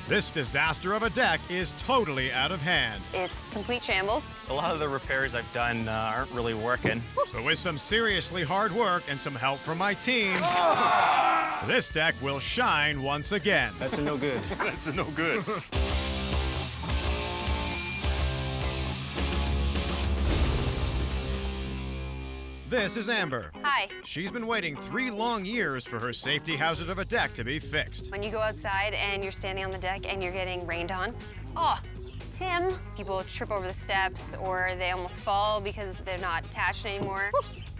This disaster of a deck is totally out of hand. It's complete shambles. A lot of the repairs I've done aren't really working. But with some seriously hard work and some help from my team, this deck will shine once again. That's a no good. That's a no good. This is Amber. Hi. She's been waiting 3 long years for her safety hazard of a deck to be fixed. When you go outside and you're standing on the deck and you're getting rained on, oh, Tim. People trip over the steps or they almost fall because they're not attached anymore.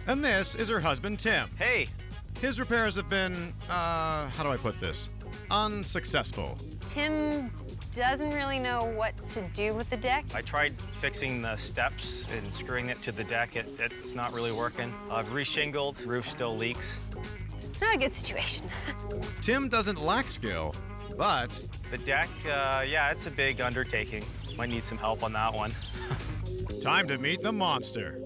And this is her husband, Tim. Hey. His repairs have been, how do I put this? Unsuccessful. Tim doesn't really know what to do with the deck. I tried fixing the steps and screwing it to the deck. It's not really working. I've re-shingled, roof still leaks. It's not a good situation. Tim doesn't lack skill, but... The deck, yeah, it's a big undertaking. Might need some help on that one. Time to meet the monster.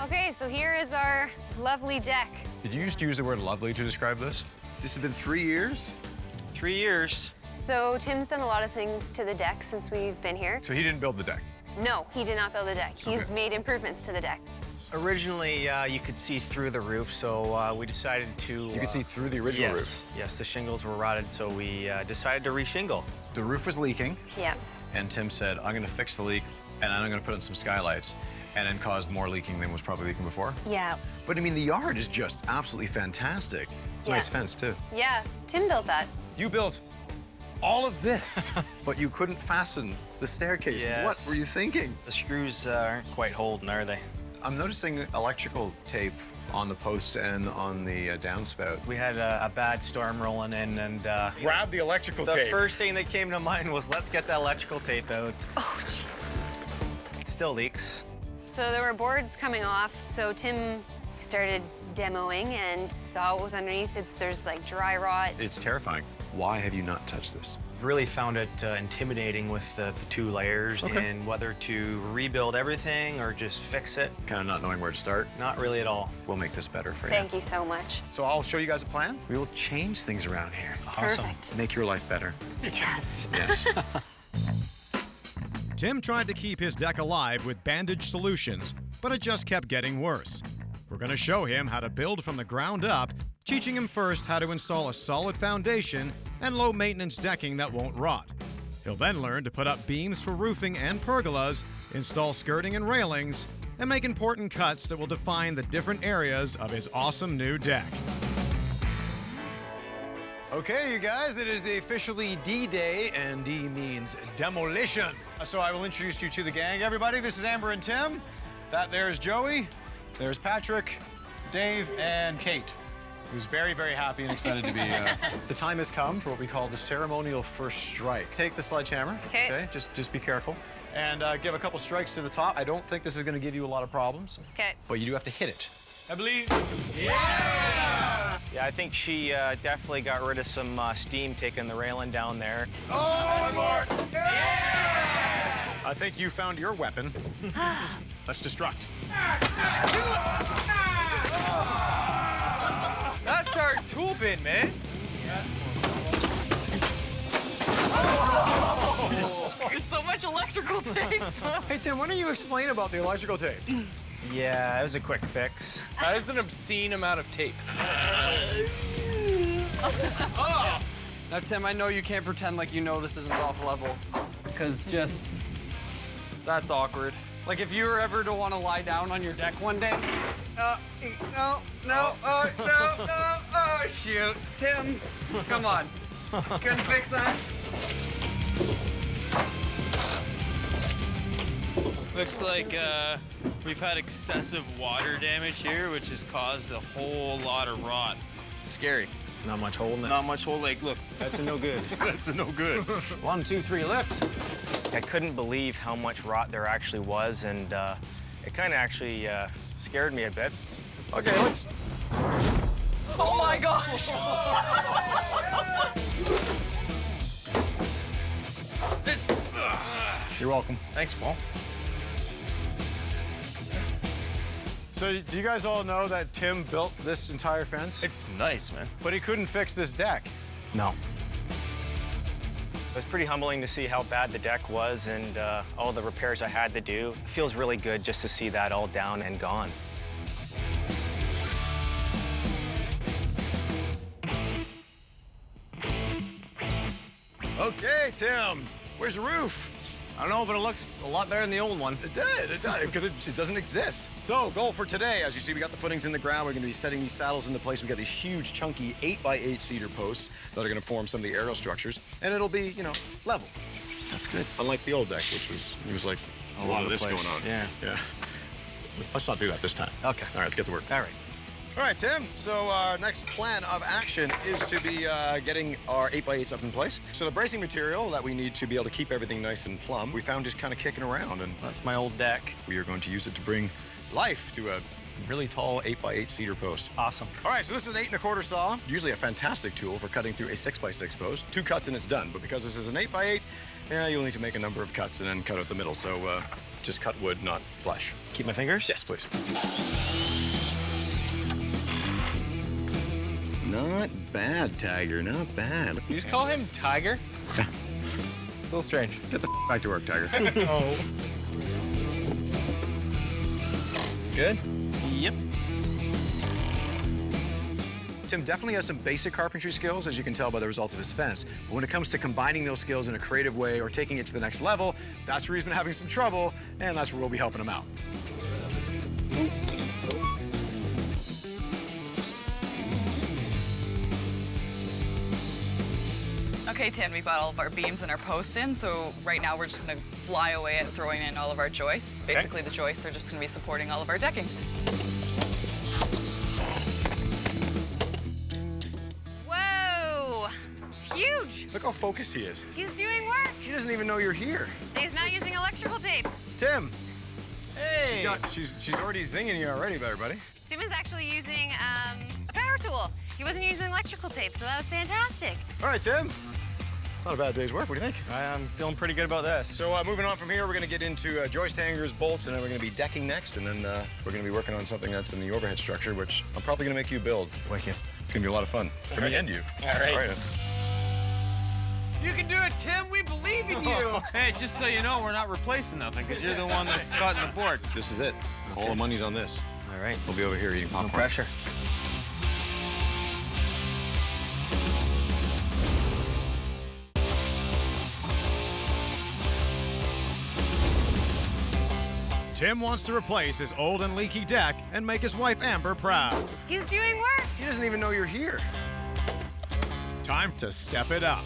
Okay, so here is our lovely deck. Did you just use the word lovely to describe this? This has been 3 years? 3 years. So Tim's done a lot of things to the deck since we've been here. So he didn't build the deck? No, he did not build the deck. He's made improvements to the deck. Originally, you could see through the roof, so we decided to... You could see through the original roof? Yes, the shingles were rotted, so we decided to re-shingle. The roof was leaking, Yeah. and Tim said, I'm gonna fix the leak, and I'm gonna put in some skylights, and then caused more leaking than was probably leaking before. Yeah. But I mean, the yard is just absolutely fantastic. It's a Yeah. nice fence, too. Yeah, Tim built that. You built all of this, but you couldn't fasten the staircase. Yes. What were you thinking? The screws aren't quite holding, are they? I'm noticing electrical tape on the posts and on the downspout. We had a bad storm rolling in, and Grab the electrical the tape. first thing that came to mind was, let's get the electrical tape out. Oh, jeez. It still leaks. So there were boards coming off, so Tim started demoing and saw what was underneath. There's like dry rot. It's terrifying. Why have you not touched this? Really found it intimidating with the 2 layers and whether to rebuild everything or just fix it. Kind of not knowing where to start. Not really at all. We'll make this better for you. Thank you so much. So I'll show you guys a plan. We will change things around here. Awesome. Perfect. Make your life better. Yes. Yes. Tim tried to keep his deck alive with bandage solutions, but it just kept getting worse. We're going to show him how to build from the ground up, teaching him first how to install a solid foundation and low-maintenance decking that won't rot. He'll then learn to put up beams for roofing and pergolas, install skirting and railings, and make important cuts that will define the different areas of his awesome new deck. Okay, you guys, it is officially D-Day, and D means demolition. So I will introduce you to the gang. Everybody, this is Amber and Tim. That there's Joey, there's Patrick, Dave, and Kate, who's very, very happy and excited to be. The time has come for what we call the ceremonial first strike. Take the sledgehammer. Okay. Just be careful. And give a couple strikes to the top. I don't think this is going to give you a lot of problems. Okay. But you do have to hit it. I believe. Yeah, I think she definitely got rid of some steam taking the railing down there. Oh, more! Yeah! I think you found your weapon. Let's destruct. That's our tool bin, man. There's so much electrical tape. Hey, Tim, why don't you explain about the electrical tape? Yeah, it was a quick fix. That is an obscene amount of tape. Now, Tim, I know you can't pretend like you know this isn't off level, because just, that's awkward. Like, if you were ever to want to lie down on your deck one day, oh, shoot. Tim, come on. Couldn't fix that? Looks like we've had excessive water damage here, which has caused a whole lot of rot. It's scary. Not much holding it. Not much whole, like, look. That's a no good. That's a no good. 1, 2, 3, lift. I couldn't believe how much rot there actually was, and it kind of actually scared me a bit. Okay, let's. Oh my gosh! You're welcome. Thanks, Paul. So, do you guys all know that Tim built this entire fence? It's nice, man. But he couldn't fix this deck. No. was pretty humbling to see how bad the deck was and all the repairs I had to do. It feels really good just to see that all down and gone. Okay, Tim, where's the roof? I don't know, but it looks a lot better than the old one. It does, because it doesn't exist. So, goal for today, as you see, we got the footings in the ground. We're gonna be setting these saddles into place. We got these huge, chunky 8x8 cedar posts that are gonna form some of the aerial structures, and it'll be, you know, level. That's good. Unlike the old deck, which was like a lot of this going on. Yeah. Let's not do that this time. Okay. All right, let's get to work. All right. All right, Tim, so our next plan of action is to be getting our 8x8s up in place. So the bracing material that we need to be able to keep everything nice and plumb, we found just kind of kicking around, and That's my old deck. we are going to use it to bring life to a really tall 8x8 cedar post. Awesome. All right, so this is an 8 1/4 saw, usually a fantastic tool for cutting through a 6x6 post. 2 cuts and it's done, but because this is an 8x8, yeah, you'll need to make a number of cuts and then cut out the middle. So just cut wood, not flesh. Keep my fingers? Yes, please. Not bad, Tiger, not bad. You just call him Tiger? It's a little strange. Get the back to work, Tiger. Oh. Good? Yep. Tim definitely has some basic carpentry skills, as you can tell by the results of his fence. But when it comes to combining those skills in a creative way or taking it to the next level, that's where he's been having some trouble, and that's where we'll be helping him out. Okay, Tim, we've got all of our beams and our posts in, so right now we're just gonna fly away at throwing in all of our joists. Basically, the joists are just gonna be supporting all of our decking. Whoa, it's huge. Look how focused he is. He's doing work. He doesn't even know you're here. He's not using electrical tape. Tim, Hey! she's already zinging you already, better buddy. Tim is actually using a power tool. He wasn't using electrical tape, so that was fantastic. All right, Tim. Not a bad day's work. What do you think? I'm feeling pretty good about this. So moving on from here, we're going to get into joist hangers, bolts, and then we're going to be decking next, and then we're going to be working on something that's in the overhead structure, which I'm probably going to make you build. Wicked. It's going to be a lot of fun for me and you. All right. All right. You can do it, Tim. We believe in you. Hey, just so you know, we're not replacing nothing because you're the one that's cutting the board. This is it. All the money's on this. All right. We'll be over here eating popcorn. No pressure. Tim wants to replace his old and leaky deck and make his wife Amber proud. He's doing work. He doesn't even know you're here. Time to step it up.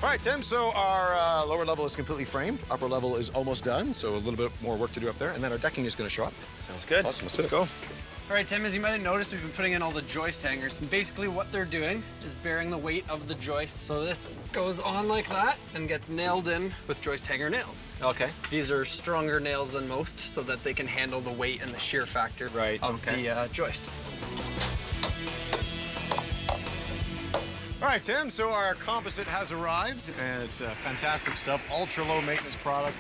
All right, Tim, so our lower level is completely framed. Upper level is almost done, so a little bit more work to do up there. And then our decking is going to show up. Sounds good. Awesome, Let's go. All right, Tim, as you might have noticed, we've been putting in all the joist hangers. And basically what they're doing is bearing the weight of the joist. So this goes on like that and gets nailed in with joist hanger nails. Okay. These are stronger nails than most so that they can handle the weight and the shear factor of the joist. All right, Tim, so our composite has arrived, and it's fantastic stuff. Ultra low maintenance product.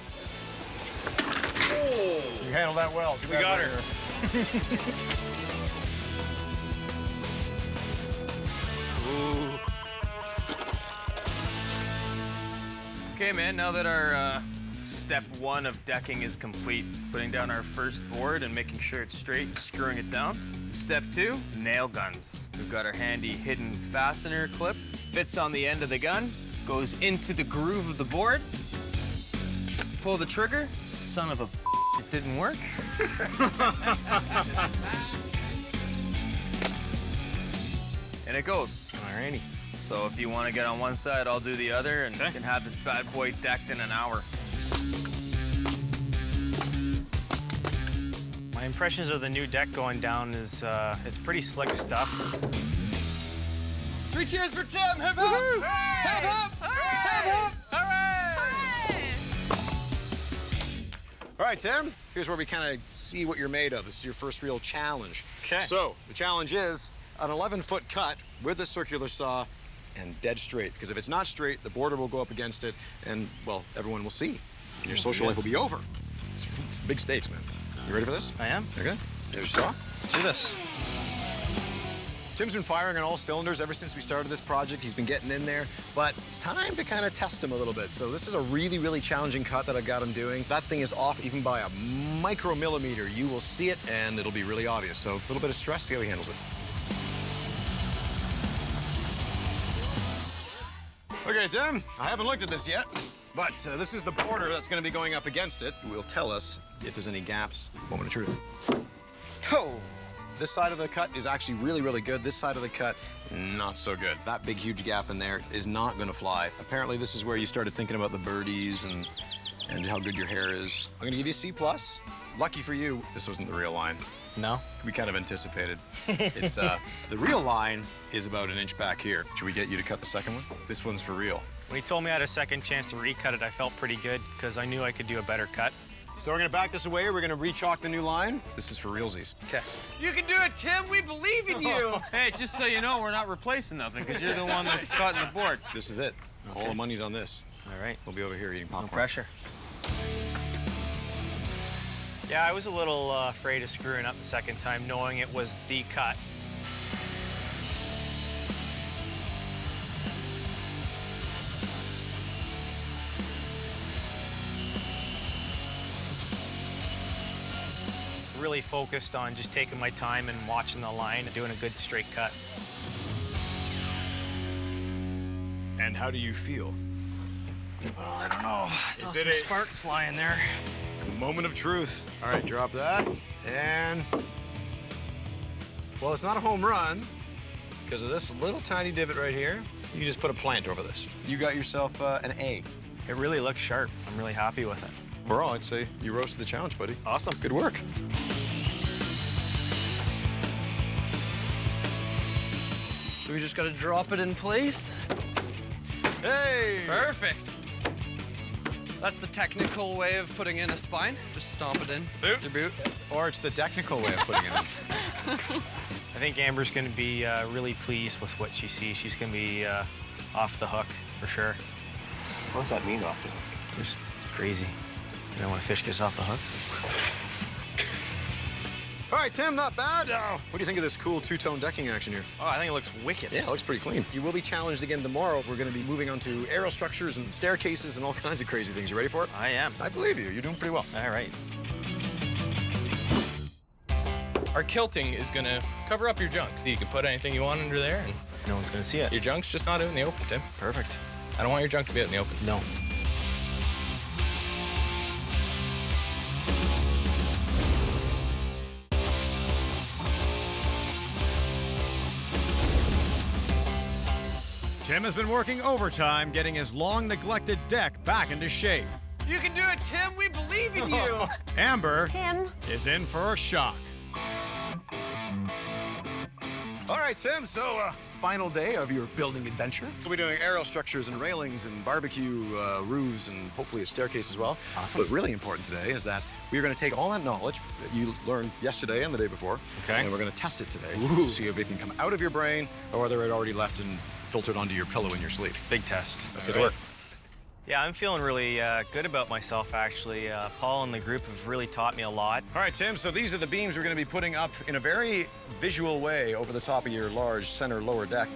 Oh, you handled that well. We got her. Ooh. Okay, man, now that our step 1 of decking is complete, putting down our first board and making sure it's straight and screwing it down. Step 2, nail guns. We've got our handy hidden fastener clip. Fits on the end of the gun, goes into the groove of the board. Pull the trigger. Son of a it didn't work. And it goes. Alrighty. So if you want to get on one side, I'll do the other, and you can have this bad boy decked in an hour. My impressions of the new deck going down is it's pretty slick stuff. 3 cheers for Tim! Hip hip! Hip hip! Hip hip! All right, Tim, here's where we kind of see what you're made of. This is your first real challenge. Okay. So the challenge is an 11-foot cut with a circular saw and dead straight, because if it's not straight, the border will go up against it, and, well, everyone will see. And your social life will be over. It's big stakes, man. You ready for this? I am. Okay. There's your saw. Let's do this. Tim's been firing on all cylinders ever since we started this project. He's been getting in there, but it's time to kind of test him a little bit. So this is a really, really challenging cut that I've got him doing. That thing is off even by a micromillimeter. You will see it, and it'll be really obvious. So a little bit of stress, see how he handles it. Okay, Tim, I haven't looked at this yet, but this is the border that's going to be going up against it. It will tell us if there's any gaps. Moment of truth. Oh! This side of the cut is actually really, really good. This side of the cut, not so good. That big, huge gap in there is not going to fly. Apparently, this is where you started thinking about the birdies and how good your hair is. I'm going to give you a C+. Lucky for you, this wasn't the real line. No? We kind of anticipated. It's the real line is about an inch back here. Should we get you to cut the second one? This one's for real. When he told me I had a second chance to recut it, I felt pretty good because I knew I could do a better cut. So we're gonna back this away. We're gonna re-chalk the new line. This is for realsies. Okay. You can do it, Tim. We believe in you. Hey, just so you know, we're not replacing nothing because you're the one that's cutting the board. This is it. Okay. All the money's on this. All right. We'll be over here eating popcorn. No pressure. Yeah, I was a little afraid of screwing up the second time, knowing it was the cut. Really focused on just taking my time and watching the line and doing a good straight cut. And how do you feel? Well, I don't know. I saw Is it some sparks flying there. Moment of truth. All right, drop that. And, well, it's not a home run because of this little tiny divot right here. You can just put a plant over this. You got yourself an A. It really looks sharp. I'm really happy with it. Overall, I'd say you roasted the challenge, buddy. Awesome. Good work. So we just got to drop it in place. Hey! Perfect. That's the technical way of putting in a spine. Just stomp it in. Boot. Your boot. Or it's the technical way of putting it in. I think Amber's going to be really pleased with what she sees. She's going to be off the hook for sure. What does that mean, off the hook? Just crazy. You know when a fish gets off the hook? All right, Tim, not bad. What do you think of this cool two-tone decking action here? Oh, I think it looks wicked. Yeah, it looks pretty clean. You will be challenged again tomorrow. We're going to be moving on to aerial structures and staircases and all kinds of crazy things. You ready for it? I am. I believe you. You're doing pretty well. All right. Our kilting is gonna cover up your junk. You can put anything you want under there, and No one's going to see it. your junk's just not out in the open, Tim. Perfect. I don't want your junk to be out in the open. No. Tim has been working overtime getting his long-neglected deck back into shape. You can do it, Tim. We believe in you. Amber Tim, is in for a shock. All right, Tim, so final day of your building adventure. We'll be doing aerial structures and railings and barbecue roofs and hopefully a staircase as well. Awesome. But really important today is that we're going to take all that knowledge that you learned yesterday and the day before, Okay. and we're going to test it today. Ooh. See if it can come out of your brain or whether it already left and filtered onto your pillow in your sleep. Big test. Let's get to work. Yeah, I'm feeling really good about myself, actually. Paul and the group have really taught me a lot. All right, Tim, so these are the beams we're going to be putting up in a very visual way over the top of your large center lower deck.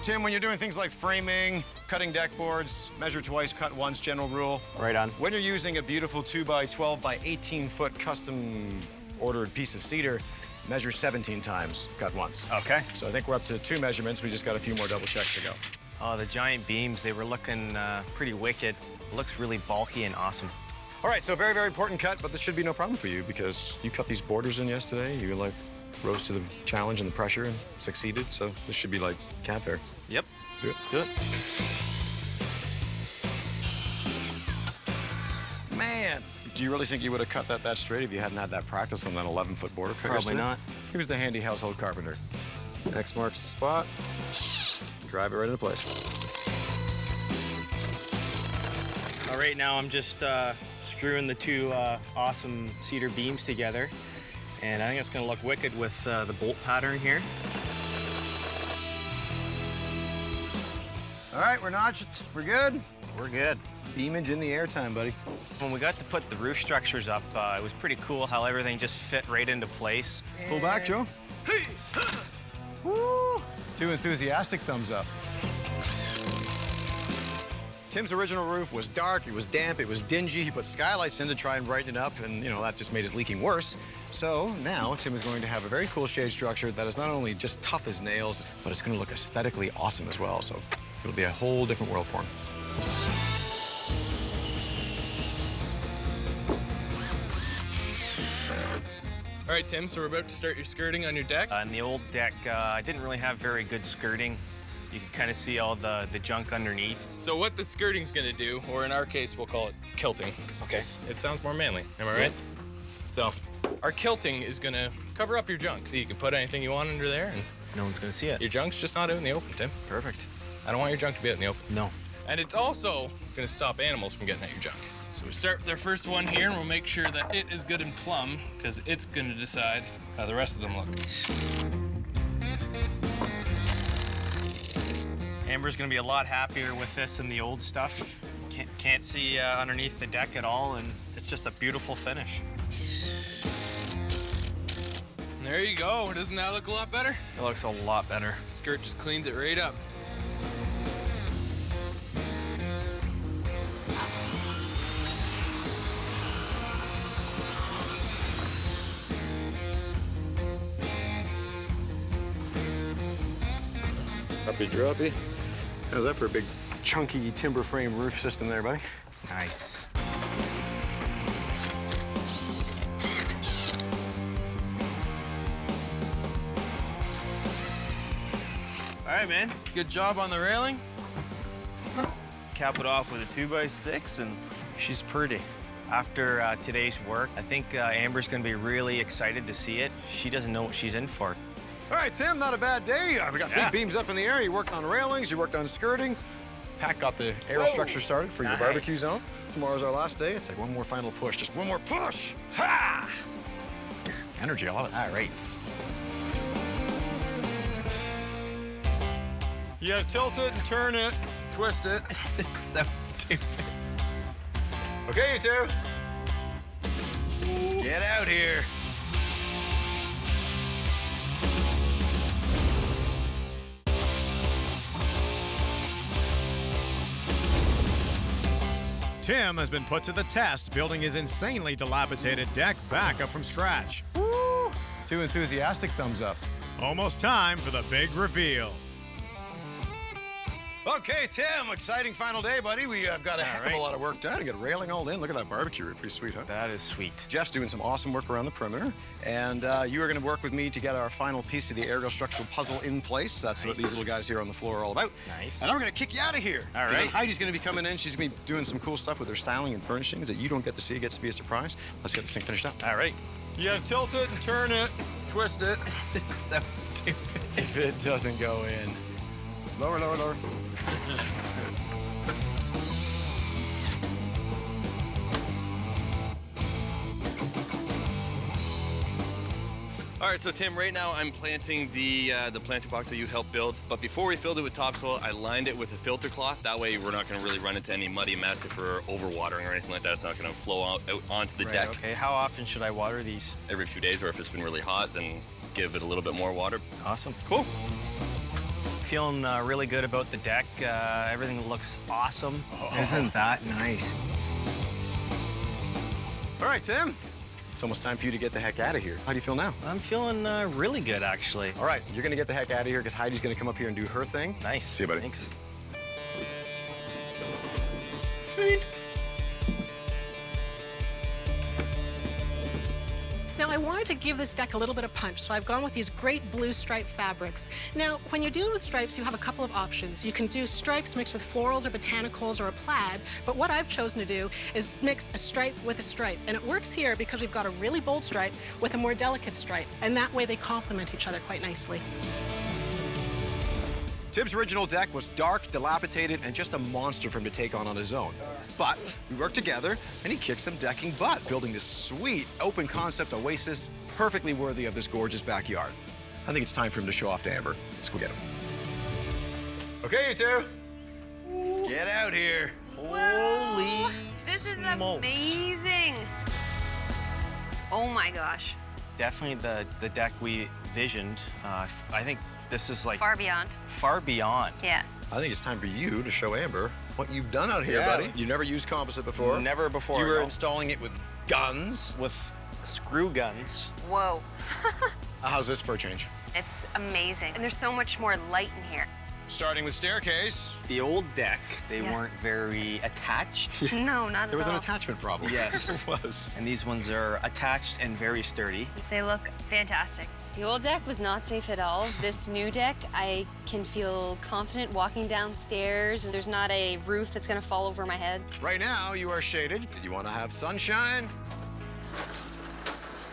Tim, when you're doing things like framing, cutting deck boards, measure twice, cut once, general rule. Right on. When you're using a beautiful 2x12 by 18-foot custom ordered piece of cedar, measure 17 times, cut once. Okay. So I think we're up to 2 measurements. We just got a few more double checks to go. Oh, the giant beams, they were looking pretty wicked. It looks really bulky and awesome. All right, so very, very important cut, but this should be no problem for you because you cut these borders in yesterday. You rose to the challenge and the pressure and succeeded. So this should be like cab fare. Yep. Do it. Let's do it. Man, do you really think you would have cut that straight if you hadn't had that practice on that 11-foot border cut? Probably yesterday? not. Who's the handy household carpenter? X marks the spot. Drive it right into place. All right, now I'm just screwing the two awesome cedar beams together. And I think it's gonna look wicked with the bolt pattern here. All right, we're notched. We're good. We're good. Beamage in the air time, buddy. When we got to put the roof structures up, it was pretty cool how everything just fit right into place. Pull back, Joe. Woo! 2 enthusiastic thumbs up. Tim's original roof was dark, it was damp, it was dingy. He put skylights in to try and brighten it up, and that just made his leaking worse. So now Tim is going to have a very cool shade structure that is not only just tough as nails, but it's going to look aesthetically awesome as well. So it'll be a whole different world for him. All right, Tim, so we're about to start your skirting on your deck. On the old deck, I didn't really have very good skirting. You can kind of see all the junk underneath. So what the skirting's gonna do, or in our case, we'll call it kilting, because it sounds more manly, am I right? So our kilting is gonna cover up your junk. You can put anything you want under there, and no one's gonna see it. Your junk's just not out in the open, Tim. Perfect. I don't want your junk to be out in the open. No. And it's also gonna stop animals from getting at your junk. So we start with our first one here, and we'll make sure that it is good and plumb, because it's gonna decide how the rest of them look. Amber's gonna be a lot happier with this than the old stuff. Can't see underneath the deck at all, and it's just a beautiful finish. There you go. Doesn't that look a lot better? It looks a lot better. Skirt just cleans it right up. Uppy droppy. How's that for a big, chunky timber frame roof system there, buddy? Nice. All right, man. Good job on the railing. Cap it off with a 2x6, and She's pretty. After today's work, I think Amber's gonna be really excited to see it. She doesn't know what she's in for. All right, Tim, not a bad day. We got big beams up in the air. You worked on railings, you worked on skirting. Pat got the aerostructure started for your barbecue zone. Tomorrow's our last day. It's like one more final push, just one more push. Ha! Energy, I love it. All right. You gotta tilt it and turn it, twist it. This is so stupid. Okay, you two. Get out here. Tim has been put to the test building his insanely dilapidated deck back up from scratch. Woo! 2 enthusiastic thumbs up. Almost time for the big reveal. Okay, Tim, exciting final day, buddy. We have got a heck of a lot of work done. We got railing all in. Look at that barbecue roof. Pretty sweet, huh? That is sweet. Jeff's doing some awesome work around the perimeter. And you are going to work with me to get our final piece of the aerial structural puzzle in place. That's what these little guys here on the floor are all about. Nice. And I'm going to kick you out of here. All right. Heidi's going to be coming in. She's going to be doing some cool stuff with her styling and furnishings that you don't get to see. It gets to be a surprise. Let's get this thing finished up. All right. You got to tilt it and turn it, twist it. This is so stupid. If it doesn't go in. Lower, lower, lower. All right, so Tim, right now I'm planting the planting box that you helped build. But before we filled it with topsoil, I lined it with a filter cloth. That way we're not gonna really run into any muddy mess if we're overwatering or anything like that. It's not gonna flow out onto the deck. Okay, how often should I water these? Every few days, or if it's been really hot, then give it a little bit more water. Awesome. Cool. Feeling really good about the deck. Everything looks awesome. Isn't that nice? All right, Tim. It's almost time for you to get the heck out of here. How do you feel now? I'm feeling really good, actually. All right, you're gonna get the heck out of here because Heidi's gonna come up here and do her thing. Nice. See you, buddy. Thanks. Sweet. Now, I wanted to give this deck a little bit of punch, so I've gone with these great blue stripe fabrics. Now, when you're dealing with stripes, you have a couple of options. You can do stripes mixed with florals or botanicals or a plaid, but what I've chosen to do is mix a stripe with a stripe. And it works here because we've got a really bold stripe with a more delicate stripe, and that way they complement each other quite nicely. Tim's original deck was dark, dilapidated, and just a monster for him to take on his own. But we worked together, and he kicked some decking butt, building this sweet, open concept oasis perfectly worthy of this gorgeous backyard. I think it's time for him to show off to Amber. Let's go get him. Okay, you two. Get out here. Holy This is amazing. Oh my gosh. Definitely the deck we visioned. I think this is like Far beyond. far beyond. Yeah. I think it's time for you to show Amber what you've done out here, Yeah. buddy. You never used composite before. Never before. You were no. installing it with guns. With screw guns. Whoa. How's this for a change? It's amazing. And there's so much more light in here. Starting with staircase. The old deck, they Yeah. weren't very attached. No, not at all. There was an attachment problem. Yes. There was. And these ones are attached and very sturdy. They look fantastic. The old deck was not safe at all. This new deck, I can feel confident walking downstairs, and there's not a roof that's gonna fall over my head. Right now, you are shaded. Did you want to have sunshine?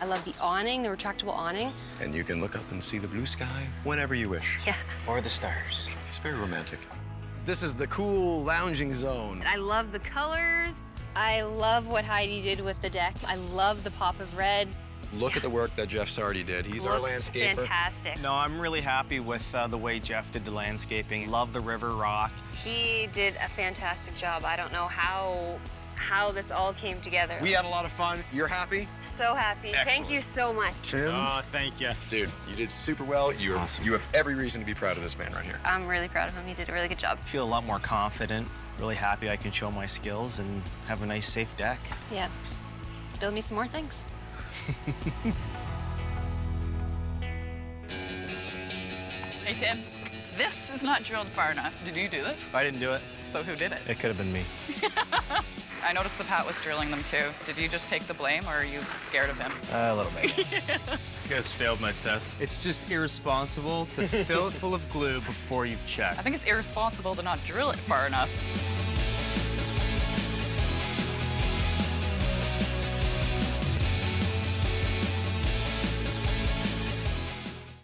I love the awning, the retractable awning. And you can look up and see the blue sky whenever you wish. Yeah. Or the stars. It's very romantic. This is the cool lounging zone. I love the colors. I love what Heidi did with the deck. I love the pop of red. Look at the work that Jeff Sardi did. He's our Looks landscaper. fantastic. No, I'm really happy with the way Jeff did the landscaping. Love the river rock. He did a fantastic job. I don't know how this all came together. We had a lot of fun. You're happy? So happy. Thank Excellent. you so much. Tim? Thank you. Dude, you did super well. You have every reason to be proud of this man right here. I'm really proud of him. He did a really good job. I feel a lot more confident. Really happy I can show my skills and have a nice, safe deck. Yeah. Build me some more things. Hey, Tim, this is not drilled far enough. Did you do this? I didn't do it. So who did it? It could have been me. I noticed the Pat was drilling them too. Did you just take the blame, or are you scared of him? A little bit. You guys failed my test. It's just irresponsible to fill it full of glue before you've checked. I think it's irresponsible to not drill it far enough.